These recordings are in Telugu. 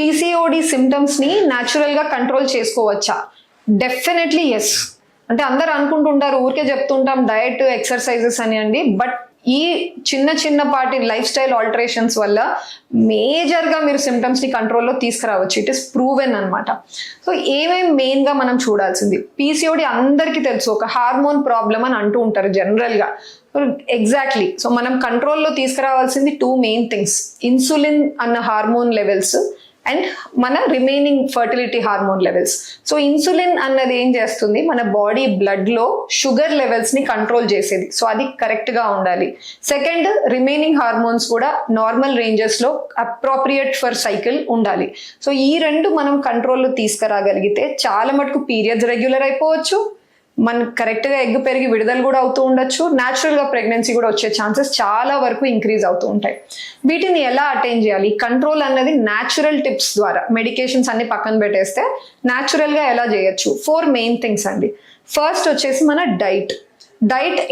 పీసీఓడి సిమ్టమ్స్ని న్యాచురల్గా కంట్రోల్ చేసుకోవచ్చా? Definitely yes. అంటే అందరు అనుకుంటుంటారు, ఊరికే చెప్తుంటాం డయట్ ఎక్సర్సైజెస్ అని అండి, బట్ ఈ చిన్న పాటి లైఫ్ స్టైల్ ఆల్టరేషన్స్ వల్ల మేజర్గా మీరు సిమ్టమ్స్ని కంట్రోల్లో తీసుకురావచ్చు. ఇట్ ఇస్ ప్రూవెన్ అనమాట. సో ఏమేమి మెయిన్గా మనం చూడాల్సింది, పీసీఓడి అందరికీ తెలుసు ఒక హార్మోన్ ప్రాబ్లం అని అంటూ ఉంటారు జనరల్గా. ఎగ్జాక్ట్లీ. సో మనం కంట్రోల్లో తీసుకురావాల్సింది 2 మెయిన్ థింగ్స్, ఇన్సులిన్ అన్న హార్మోన్ లెవెల్స్ అండ్ మన remaining fertility hormone levels. So insulin అన్నది ఏం చేస్తుంది, మన బాడీ బ్లడ్లో షుగర్ లెవెల్స్ని కంట్రోల్ చేసేది. సో అది కరెక్ట్గా ఉండాలి. సెకండ్, రిమైనింగ్ హార్మోన్స్ కూడా నార్మల్ రేంజెస్లో అప్రోప్రియేట్ ఫర్ సైకిల్ ఉండాలి. సో ఈ 2 మనం కంట్రోల్లో తీసుకురాగలిగితే చాలా మటుకు పీరియడ్స్ రెగ్యులర్ అయిపోవచ్చు, మనకు కరెక్ట్గా ఎగ్ పెరిగి విడుదల కూడా అవుతూ ఉండొచ్చు, న్యాచురల్గా ప్రెగ్నెన్సీ కూడా వచ్చే ఛాన్సెస్ చాలా వరకు ఇంక్రీజ్ అవుతూ ఉంటాయి. వీటిని ఎలా అటైన్ చేయాలి? కంట్రోల్ అన్నది న్యాచురల్ టిప్స్ ద్వారా, మెడికేషన్స్ అన్ని పక్కన పెట్టేస్తే న్యాచురల్గా ఎలా చేయొచ్చు? 4 మెయిన్ థింగ్స్ అండి. ఫస్ట్ వచ్చేసి మన డైట్.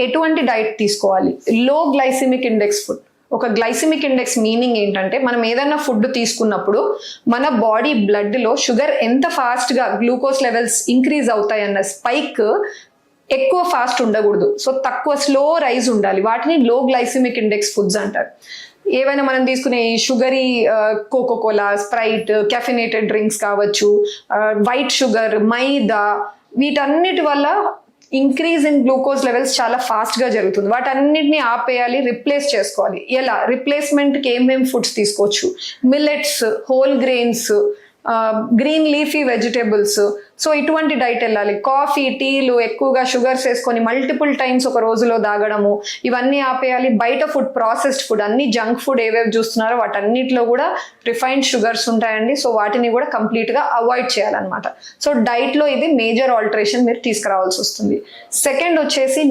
ఎటువంటి డైట్ తీసుకోవాలి? Low glycemic index food. ఒక గ్లైసిమిక్ ఇండెక్స్ మీనింగ్ ఏంటంటే, మనం ఏదైనా ఫుడ్ తీసుకున్నప్పుడు మన బాడీ బ్లడ్లో షుగర్ ఎంత ఫాస్ట్గా గ్లూకోజ్ లెవెల్స్ ఇంక్రీజ్ అవుతాయన్న స్పైక్ ఎక్కువ ఫాస్ట్ ఉండకూడదు. సో తక్కువ స్లో రైజ్ ఉండాలి. వాటిని లో గ్లైసిమిక్ ఇండెక్స్ ఫుడ్స్ అంటారు. ఏవైనా మనం తీసుకునే sugary Coca Cola, Sprite, caffeinated drinks కావచ్చు, వైట్ షుగర్, మైదా, వీటన్నిటి వల్ల ఇంక్రీజ్ ఇన్ గ్లూకోజ్ లెవెల్స్ చాలా ఫాస్ట్గా జరుగుతుంది. వాటన్నిటిని ఆపేయాలి, రిప్లేస్ చేసుకోవాలి. ఎలా? రిప్లేస్మెంట్కి ఏమేమి ఫుడ్స్ తీసుకోవచ్చు? Millets, whole grains, green leafy vegetables. So ఇటువంటి డైట్ వెళ్ళాలి. కాఫీ, టీలు ఎక్కువగా షుగర్స్ వేసుకొని మల్టిపుల్ టైమ్స్ ఒక రోజులో తాగడము, ఇవన్నీ ఆపేయాలి. బయట ఫుడ్, ప్రాసెస్డ్ ఫుడ్, అన్ని జంక్ ఫుడ్ ఏవేవి చూస్తున్నారో వాటన్నిటిలో కూడా రిఫైన్డ్ షుగర్స్ ఉంటాయండి. సో వాటిని కూడా కంప్లీట్గా అవాయిడ్ చేయాలన్నమాట. సో డైట్లో ఇది మేజర్ ఆల్టరేషన్ మీరు తీసుకురావాల్సి వస్తుంది. సెకండ్ వచ్చేసి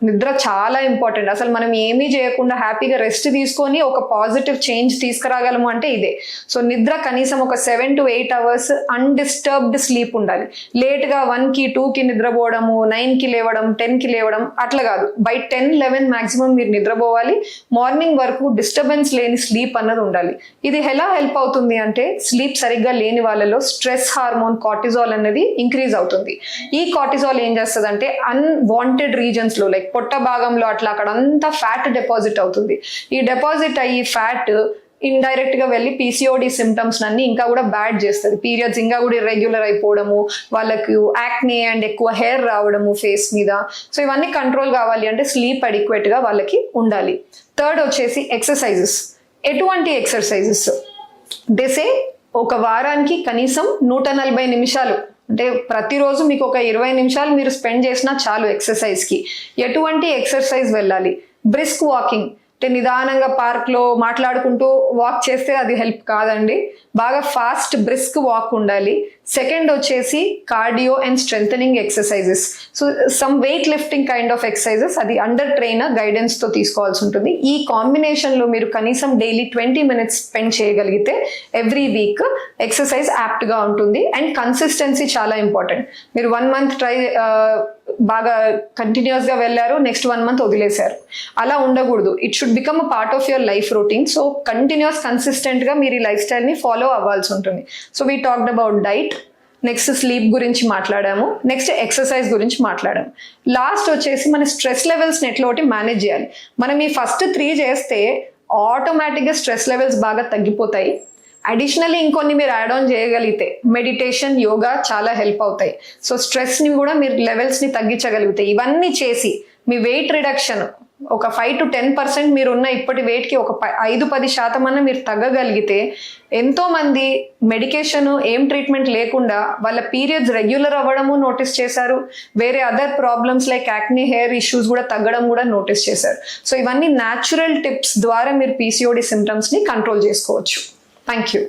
నిద్ర చాలా ఇంపార్టెంట్. అసలు మనం ఏమీ చేయకుండా హ్యాపీగా రెస్ట్ తీసుకొని ఒక పాజిటివ్ చేంజ్ తీసుకురాగలము అంటే ఇదే. సో నిద్ర కనీసం ఒక 7 to 8 hours అన్డిస్టర్బ్డ్ స్లీప్ ఉండాలి. లేట్గా 1కి 2కి నిద్రపోవడము, 9కి లేవడం, 10కి లేవడం అట్లా కాదు. బై 10-11 మాక్సిమం మీరు నిద్రపోవాలి. మార్నింగ్ వరకు డిస్టర్బెన్స్ లేని స్లీప్ అన్నది ఉండాలి. ఇది ఎలా హెల్ప్ అవుతుంది అంటే, స్లీప్ సరిగ్గా లేని వాళ్ళలో స్ట్రెస్ హార్మోన్ కార్టిజాల్ అనేది ఇంక్రీజ్ అవుతుంది. ఈ కార్టిజాల్ ఏం చేస్తుంది అంటే, అన్వాంటెడ్ రీజన్స్ లో లైక్ పొట్ట భాగంలో అట్లా అక్కడంతా ఫ్యాట్ డిపాజిట్ అవుతుంది. ఈ డిపాజిట్ అయ్యి ఫ్యాట్ ఇండైరెక్ట్ గా వెళ్ళి పీసీఓడి సిమ్టమ్స్ అన్ని ఇంకా కూడా బ్యాడ్ చేస్తుంది. పీరియడ్స్ ఇంకా కూడా ఇర్రెగ్యులర్ అయిపోవడము, వాళ్ళకి యాక్నే అండ్ ఎక్కువ హెయిర్ రావడము ఫేస్ మీద. సో ఇవన్నీ కంట్రోల్ కావాలి అంటే స్లీప్ అడిక్వేట్ గా వాళ్ళకి ఉండాలి. థర్డ్ వచ్చేసి ఎక్సర్సైజెస్. ఎటువంటి ఎక్సర్సైజెస్? దేసే ఒక వారానికి కనీసం 140 నిమిషాలు, అంటే ప్రతిరోజు మీకు ఒక 20 నిమిషాలు మీరు స్పెండ్ చేసినా చాలు ఎక్సర్సైజ్కి. ఎటువంటి ఎక్సర్సైజ్ వెళ్ళాలి? బ్రిస్క్ వాకింగ్, అంటే నిదానంగా పార్క్లో మాట్లాడుకుంటూ వాక్ చేస్తే అది హెల్ప్ కాదండి. బాగా ఫాస్ట్ బ్రిస్క్ వాక్ ఉండాలి. సెకండ్ వచ్చేసి cardio and strengthening exercises. So some weight lifting kind of exercises, అది అండర్ ట్రైనర్ గైడెన్స్తో తీసుకోవాల్సి ఉంటుంది. ఈ కాంబినేషన్లో మీరు కనీసం డైలీ 20 minutes స్పెండ్ చేయగలిగితే ఎవ్రీ వీక్ ఎక్సర్సైజ్ యాప్ట్గా ఉంటుంది. అండ్ కన్సిస్టెన్సీ చాలా ఇంపార్టెంట్. మీరు 1 month బాగా కంటిన్యూస్గా వెళ్ళారు, నెక్స్ట్ 1 month వదిలేశారు, అలా ఉండకూడదు. It should become a part of your life routine. So continuous కన్సిస్టెంట్గా మీరు ఈ లైఫ్ స్టైల్ని ఫాలో అవ్వాల్సి ఉంటుంది. So we talked about diet, next sleep గురించి మాట్లాడాము, నెక్స్ట్ ఎక్సర్సైజ్ గురించి మాట్లాడాము. లాస్ట్ వచ్చేసి మన స్ట్రెస్ లెవెల్స్ని ఎట్లా ఒకటి మేనేజ్ చేయాలి. మనం ఈ ఫస్ట్ 3 చేస్తే ఆటోమేటిక్గా స్ట్రెస్ లెవెల్స్ బాగా తగ్గిపోతాయి. అడిషనల్లీ ఇంకొన్ని మీరు యాడ్ ఆన్ చేయగలిగితే మెడిటేషన్, యోగా చాలా హెల్ప్ అవుతాయి. సో స్ట్రెస్ని కూడా మీరు లెవెల్స్ని తగ్గించగలిగితే, ఇవన్నీ చేసి మీ వెయిట్ రిడక్షన్ ఒక 5 to 10% మీరు ఉన్న ఇప్పటి వెయిట్కి ఒక 5-10% అన్న మీరు తగ్గగలిగితే, ఎంతోమంది మెడికేషన్ ఏం ట్రీట్మెంట్ లేకుండా వాళ్ళ పీరియడ్స్ రెగ్యులర్ అవ్వడము నోటీస్ చేశారు. వేరే other problems like acne, hair issues కూడా తగ్గడం కూడా నోటీస్ చేశారు. సో ఇవన్నీ న్యాచురల్ టిప్స్ ద్వారా మీరు పీసీఓడి సిమ్టమ్స్ని కంట్రోల్ చేసుకోవచ్చు. Thank you.